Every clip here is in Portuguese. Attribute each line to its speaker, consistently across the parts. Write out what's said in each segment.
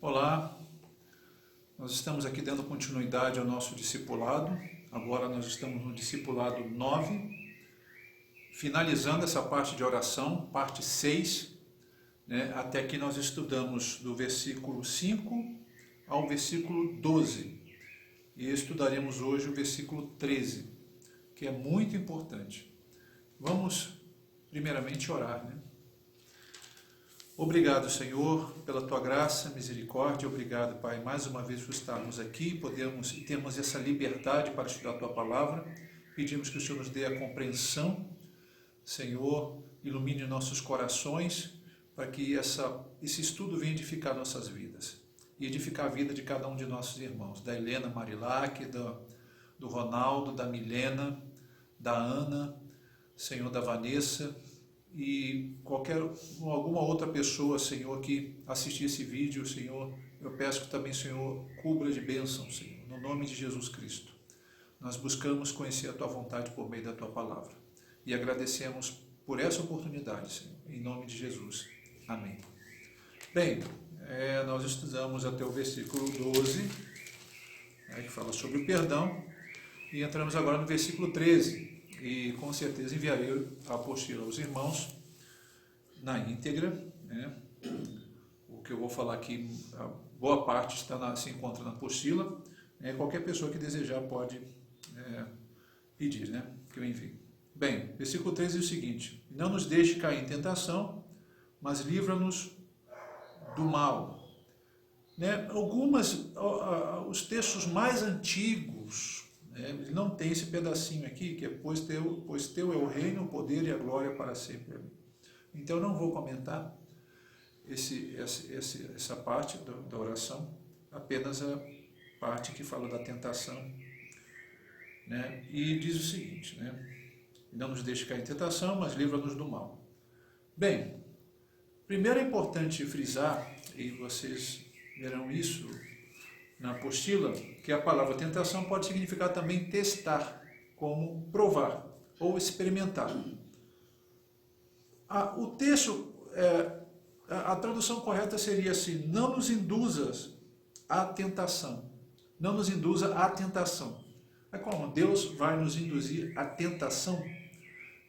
Speaker 1: Olá, nós estamos aqui dando continuidade ao nosso discipulado. Agora nós estamos no discipulado 9, finalizando essa parte de oração, parte 6, até que nós estudamos do versículo 5 ao versículo 12. E estudaremos hoje o versículo 13, que é muito importante. Vamos primeiramente orar, Obrigado, Senhor, pela Tua graça, misericórdia. Obrigado, Pai, mais uma vez por estarmos aqui, temos essa liberdade para estudar a Tua Palavra. Pedimos que o Senhor nos dê a compreensão, Senhor, ilumine nossos corações, para que esse estudo venha edificar nossas vidas e edificar a vida de cada um de nossos irmãos, da Helena Marilac, do Ronaldo, da Milena, da Ana, Senhor, da Vanessa, e alguma outra pessoa, Senhor, que assistir esse vídeo, Senhor, eu peço que também, Senhor, cubra de bênção, Senhor, no nome de Jesus Cristo. Nós buscamos conhecer a Tua vontade por meio da Tua Palavra e agradecemos por essa oportunidade, Senhor, em nome de Jesus. Amém. Bem, nós estudamos até o versículo 12, que fala sobre o perdão, e entramos agora no versículo 13. E com certeza enviarei a apostila aos irmãos na íntegra. O que eu vou falar aqui, a boa parte se encontra na apostila. Qualquer pessoa que desejar pode pedir, que eu envie. Bem, versículo 13 é o seguinte: não nos deixe cair em tentação, mas livra-nos do mal. Os textos mais antigos, ele não tem esse pedacinho aqui, que é pois teu é o reino, o poder e a glória para sempre. Então eu não vou comentar essa parte da oração, apenas a parte que fala da tentação. E diz o seguinte, não nos deixe cair em tentação, mas livra-nos do mal. Bem, primeiro é importante frisar, e vocês verão isso na apostila, que a palavra tentação pode significar também testar, como provar ou experimentar. O texto, a tradução correta seria assim: não nos induzas à tentação. Não nos induza à tentação. É como Deus vai nos induzir à tentação?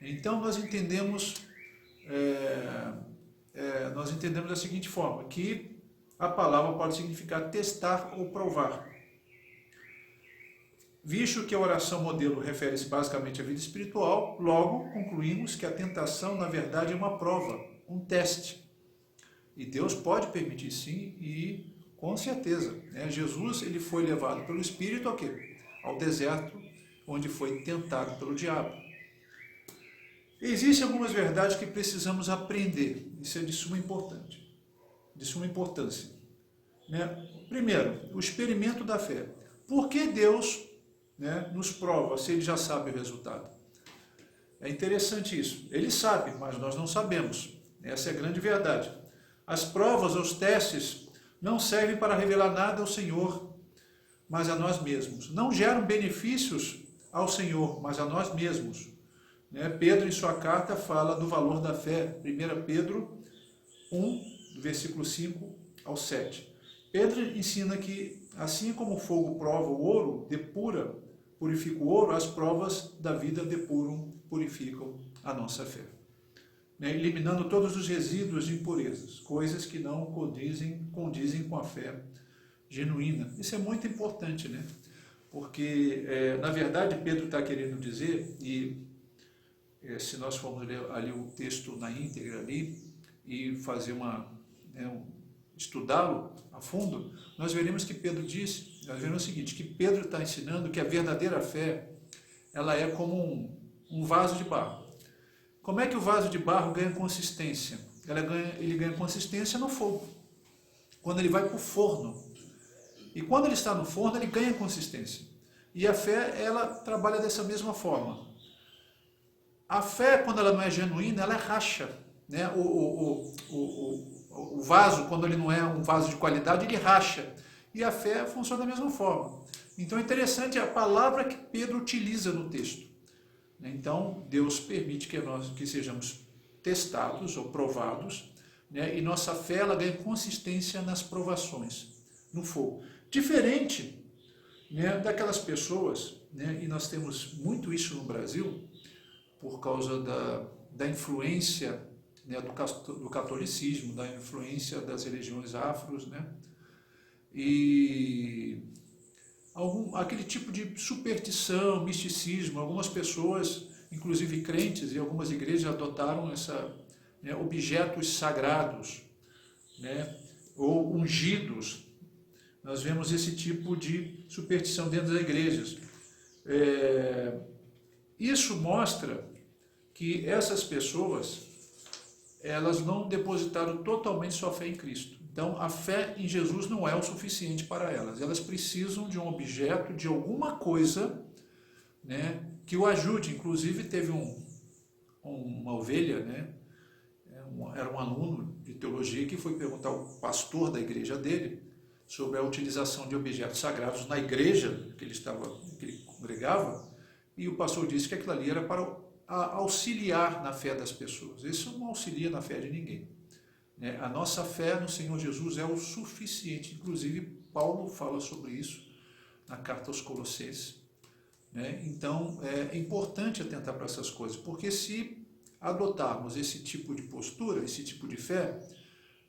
Speaker 1: Então nós entendemos da seguinte forma, que a palavra pode significar testar ou provar. Visto que a oração modelo refere-se basicamente à vida espiritual, logo concluímos que a tentação, na verdade, é uma prova, um teste. E Deus pode permitir sim, e com certeza. Jesus ele foi levado pelo Espírito ao quê? Ao deserto, onde foi tentado pelo diabo. Existem algumas verdades que precisamos aprender. Isso é de suma importância. Primeiro, o experimento da fé. Por que Deus nos prova se Ele já sabe o resultado? É interessante isso. Ele sabe, mas nós não sabemos. Essa é a grande verdade. As provas, os testes, não servem para revelar nada ao Senhor, mas a nós mesmos. Não geram benefícios ao Senhor, mas a nós mesmos. Pedro, em sua carta, fala do valor da fé. 1 Pedro 1, do versículo 5 ao 7. Pedro ensina que, assim como o fogo prova o ouro, purifica o ouro, as provas da vida purificam a nossa fé. Eliminando todos os resíduos de impurezas, coisas que não condizem com a fé genuína. Isso é muito importante, Porque, na verdade, Pedro está querendo dizer, e se nós formos ler ali o texto na íntegra ali, e fazer estudá-lo a fundo, nós veremos o seguinte, que Pedro está ensinando que a verdadeira fé, ela é como um vaso de barro. Como é que o vaso de barro ganha consistência? Ele ganha consistência no fogo, quando ele vai para o forno. E quando ele está no forno, ele ganha consistência. E a fé, ela trabalha dessa mesma forma. A fé, quando ela não é genuína, ela racha. O vaso, quando ele não é um vaso de qualidade, ele racha. E a fé funciona da mesma forma. Então é interessante a palavra que Pedro utiliza no texto. Então Deus permite que sejamos testados ou provados, né? E nossa fé ela ganha consistência nas provações, no fogo. Diferente, né, daquelas pessoas, né, e nós temos muito isso no Brasil, por causa da influência, né, do catolicismo, da influência das religiões afros, né, e aquele tipo de superstição, misticismo. Algumas pessoas, inclusive crentes, e algumas igrejas adotaram né, objetos sagrados, né, ou ungidos. Nós vemos esse tipo de superstição dentro das igrejas. Isso mostra que essas pessoas, elas não depositaram totalmente sua fé em Cristo. Então, a fé em Jesus não é o suficiente para elas. Elas precisam de um objeto, de alguma coisa, né, que o ajude. Inclusive, teve uma ovelha, né, era um aluno de teologia que foi perguntar ao pastor da igreja dele sobre a utilização de objetos sagrados na igreja que ele congregava, e o pastor disse que aquilo ali era para auxiliar na fé das pessoas. Isso não auxilia na fé de ninguém. A nossa fé no Senhor Jesus é o suficiente. Inclusive, Paulo fala sobre isso na carta aos Colossenses. Então, é importante atentar para essas coisas, porque se adotarmos esse tipo de postura, esse tipo de fé,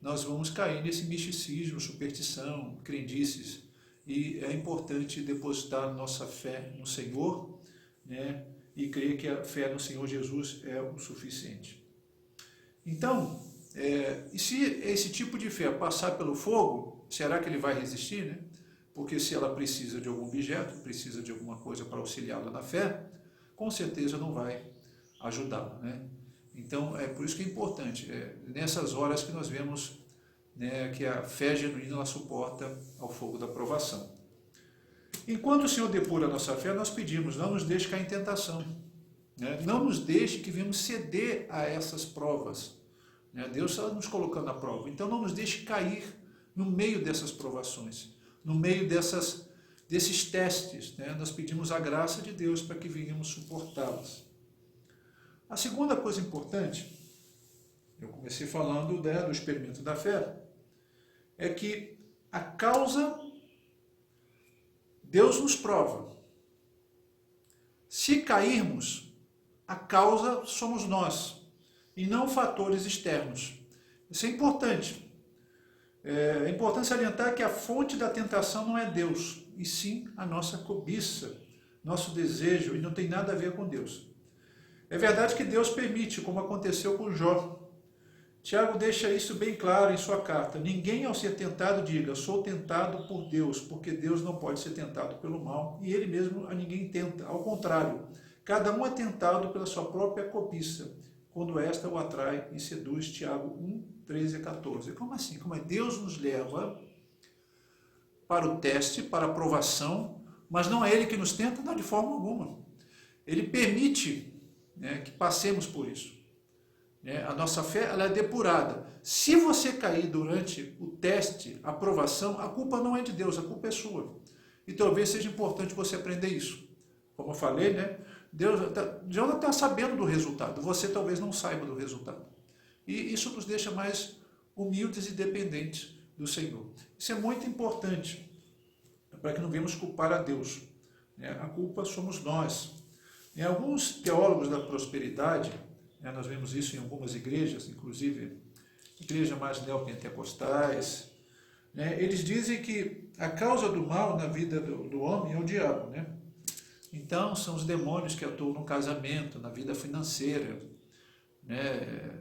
Speaker 1: nós vamos cair nesse misticismo, superstição, crendices, e é importante depositar nossa fé no Senhor, né, e crer que a fé no Senhor Jesus é o suficiente. Então, e se esse tipo de fé passar pelo fogo, será que ele vai resistir, né? Porque se ela precisa de algum objeto, precisa de alguma coisa para auxiliá-la na fé, com certeza não vai ajudá-la, né? Então, é por isso que é importante, nessas horas que nós vemos, né, que a fé genuína ela suporta ao fogo da provação. Enquanto o Senhor depura a nossa fé, nós pedimos, não nos deixe cair em tentação, né? Não nos deixe que venhamos ceder a essas provas, né? Deus está nos colocando à prova, então não nos deixe cair no meio dessas provações, no meio desses testes, né? Nós pedimos a graça de Deus para que venhamos suportá-las. A segunda coisa importante, eu comecei falando, né, do experimento da fé, é que a causa, Deus nos prova. Se cairmos, a causa somos nós, e não fatores externos. Isso é importante. É importante salientar que a fonte da tentação não é Deus, e sim a nossa cobiça, nosso desejo, e não tem nada a ver com Deus. É verdade que Deus permite, como aconteceu com Jó. Tiago deixa isso bem claro em sua carta. Ninguém ao ser tentado diga, sou tentado por Deus, porque Deus não pode ser tentado pelo mal, e ele mesmo a ninguém tenta. Ao contrário, cada um é tentado pela sua própria cobiça, quando esta o atrai e seduz. Tiago 1, 13 a 14. Como assim? Como é? Deus nos leva para o teste, para a provação, mas não é ele que nos tenta, não, de forma alguma. Ele permite, né, que passemos por isso. A nossa fé ela é depurada. Se você cair durante o teste, a provação, a culpa não é de Deus, a culpa é sua. E talvez seja importante você aprender isso. Como eu falei, né? Deus já está sabendo do resultado, você talvez não saiba do resultado. E isso nos deixa mais humildes e dependentes do Senhor. Isso é muito importante, para que não venhamos culpar a Deus. A culpa somos nós. Alguns teólogos da prosperidade, nós vemos isso em algumas igrejas, inclusive igrejas mais neopentecostais, eles dizem que a causa do mal na vida do homem é o diabo, né? Então, são os demônios que atuam no casamento, na vida financeira, né?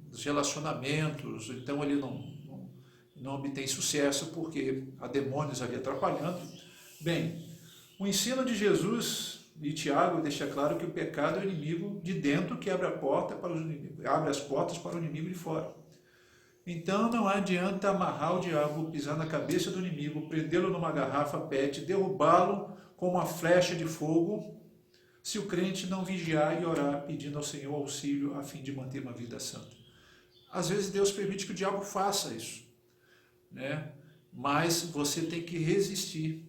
Speaker 1: Nos relacionamentos. Então, ele não obtém sucesso porque há demônios ali atrapalhando. Bem, o ensino de Jesus e Tiago deixa claro que o pecado é o inimigo de dentro que abre as portas para o inimigo de fora. Então não adianta amarrar o diabo, pisar na cabeça do inimigo, prendê-lo numa garrafa PET, derrubá-lo com uma flecha de fogo, se o crente não vigiar e orar pedindo ao Senhor auxílio a fim de manter uma vida santa. Às vezes Deus permite que o diabo faça isso, né? Mas você tem que resistir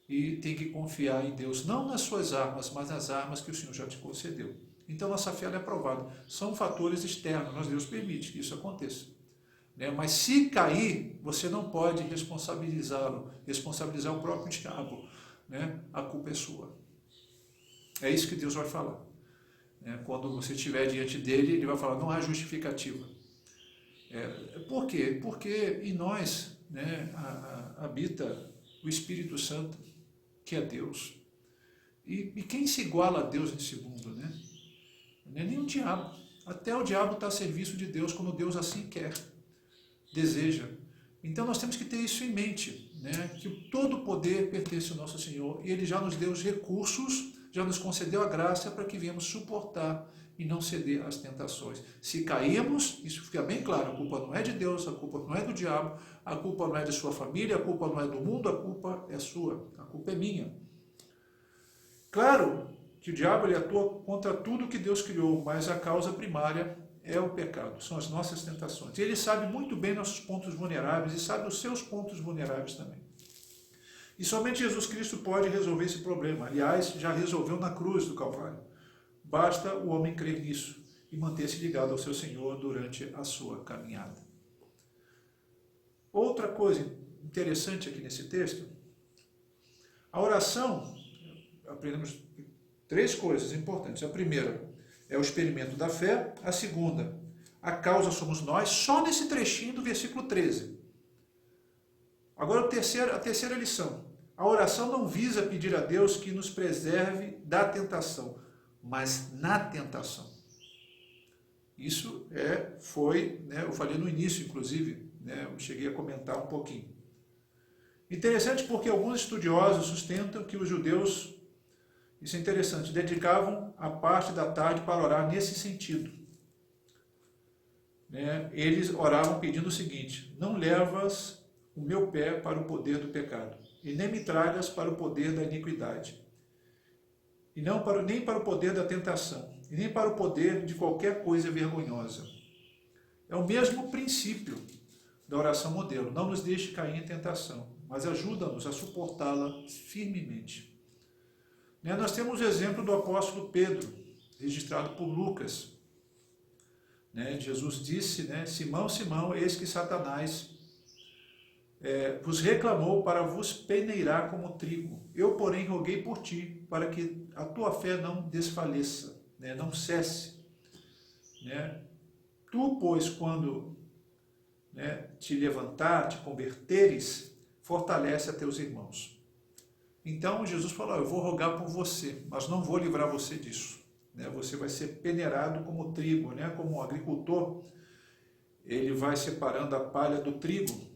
Speaker 1: e tem que confiar em Deus, não nas suas armas, mas nas armas que o Senhor já te concedeu. Então nossa fé é aprovada. São fatores externos, mas Deus permite que isso aconteça. né? Mas se cair, você não pode responsabilizá-lo, responsabilizar o próprio diabo, né? A culpa é sua. É isso que Deus vai falar. Quando você estiver diante dele, ele vai falar, não há justificativa. Por quê? Porque em nós, né, habita o Espírito Santo, que é Deus. E quem se iguala a Deus nesse mundo? Né? Não é nem o diabo. Até o diabo está a serviço de Deus quando Deus assim quer, deseja. Então nós temos que ter isso em mente, né? Que todo o poder pertence ao nosso Senhor e Ele já nos deu os recursos, já nos concedeu a graça para que venhamos suportar e não ceder às tentações. Se cairmos, isso fica bem claro, a culpa não é de Deus, a culpa não é do diabo, a culpa não é de sua família, a culpa não é do mundo, a culpa é sua, a culpa é minha. Claro que o diabo ele atua contra tudo que Deus criou, mas a causa primária é o pecado, são as nossas tentações. E ele sabe muito bem nossos pontos vulneráveis e sabe os seus pontos vulneráveis também. E somente Jesus Cristo pode resolver esse problema. Aliás, já resolveu na cruz do Calvário. Basta o homem crer nisso e manter-se ligado ao seu Senhor durante a sua caminhada. Outra coisa interessante aqui nesse texto, a oração, aprendemos 3 coisas importantes. A primeira é o experimento da fé. A segunda, a causa somos nós, só nesse trechinho do versículo 13. Agora a terceira lição. A oração não visa pedir a Deus que nos preserve da tentação, mas na tentação. Isso foi, né, eu falei no início, inclusive, né, eu cheguei a comentar um pouquinho. Interessante porque alguns estudiosos sustentam que os judeus, isso é interessante, dedicavam a parte da tarde para orar nesse sentido. Eles oravam pedindo o seguinte, não levas o meu pé para o poder do pecado, e nem me tragas para o poder da iniquidade, e nem para o poder da tentação, e nem para o poder de qualquer coisa vergonhosa. É o mesmo princípio da oração modelo, não nos deixe cair em tentação, mas ajuda-nos a suportá-la firmemente. Nós temos o exemplo do apóstolo Pedro, registrado por Lucas. Jesus disse, Simão, Simão, eis que Satanás vos reclamou para vos peneirar como trigo. Eu, porém, roguei por ti, para que a tua fé não desfaleça, não cesse. Tu, pois, quando te levantar, te converteres, fortalece a teus irmãos. Então Jesus falou, eu vou rogar por você, mas não vou livrar você disso. Você vai ser peneirado como trigo, como um agricultor, ele vai separando a palha do trigo.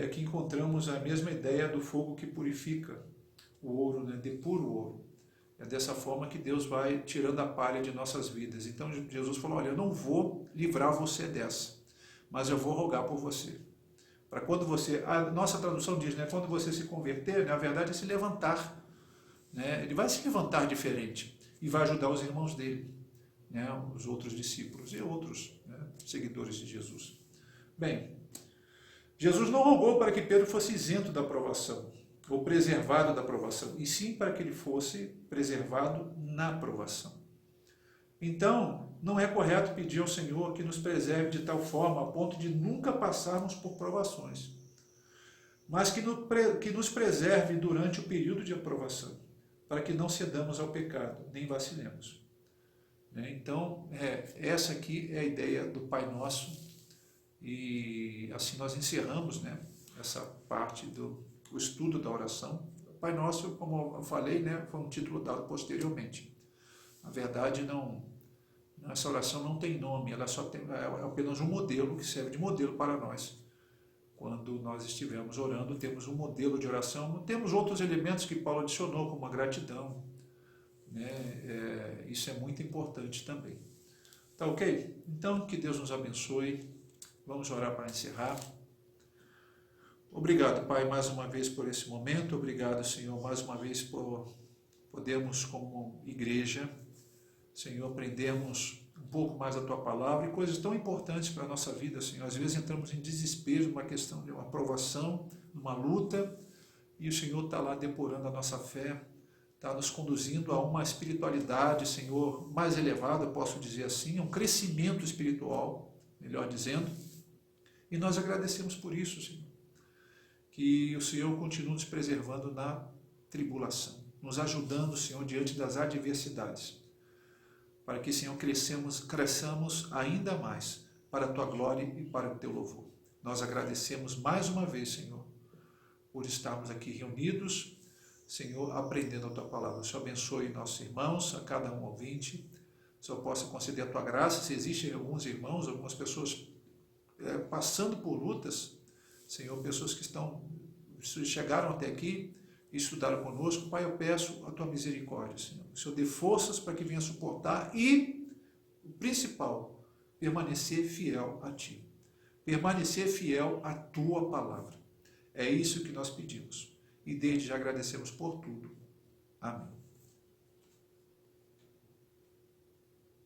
Speaker 1: Aqui encontramos a mesma ideia do fogo que purifica o ouro, de puro ouro. É dessa forma que Deus vai tirando a palha de nossas vidas. Então Jesus falou, olha, eu não vou livrar você dessa, mas eu vou rogar por você. Para quando você, a nossa tradução diz, quando você se converter, na verdade é se levantar. Ele vai se levantar diferente e vai ajudar os irmãos dele, os outros discípulos e outros seguidores de Jesus. Bem, Jesus não rogou para que Pedro fosse isento da provação, ou preservado da provação, e sim para que ele fosse preservado na provação. Então, não é correto pedir ao Senhor que nos preserve de tal forma a ponto de nunca passarmos por provações, mas que nos preserve durante o período de aprovação, para que não cedamos ao pecado, nem vacilemos. Então, essa aqui é a ideia do Pai Nosso, e assim nós encerramos essa parte do estudo da oração. O Pai Nosso, como eu falei, foi um título dado posteriormente. Na verdade, essa oração não tem nome, ela só é apenas um modelo que serve de modelo para nós. Quando nós estivermos orando, temos um modelo de oração, temos outros elementos que Paulo adicionou, como a gratidão. Isso é muito importante também. Tá ok? Então, que Deus nos abençoe. Vamos orar para encerrar. Obrigado, Pai, mais uma vez por esse momento. Obrigado, Senhor, mais uma vez por podermos, como igreja, Senhor, aprendermos um pouco mais da Tua Palavra e coisas tão importantes para a nossa vida, Senhor. Às vezes entramos em desespero, numa questão de uma provação, numa luta, e o Senhor está lá depurando a nossa fé, está nos conduzindo a uma espiritualidade, Senhor, mais elevada, posso dizer assim, um crescimento espiritual, melhor dizendo. E nós agradecemos por isso, Senhor. Que o Senhor continue nos preservando na tribulação, nos ajudando, Senhor, diante das adversidades, para que, Senhor, cresçamos ainda mais para a Tua glória e para o Teu louvor. Nós agradecemos mais uma vez, Senhor, por estarmos aqui reunidos, Senhor, aprendendo a Tua palavra. O Senhor abençoe nossos irmãos, a cada um ouvinte. O Senhor possa conceder a Tua graça. Se existem alguns irmãos, algumas pessoas passando por lutas, Senhor, pessoas que chegaram até aqui e estudaram conosco, Pai, eu peço a Tua misericórdia, Senhor. O Senhor dê forças para que venha suportar e, o principal, permanecer fiel a Ti. Permanecer fiel à Tua palavra. É isso que nós pedimos. E desde já agradecemos por tudo. Amém.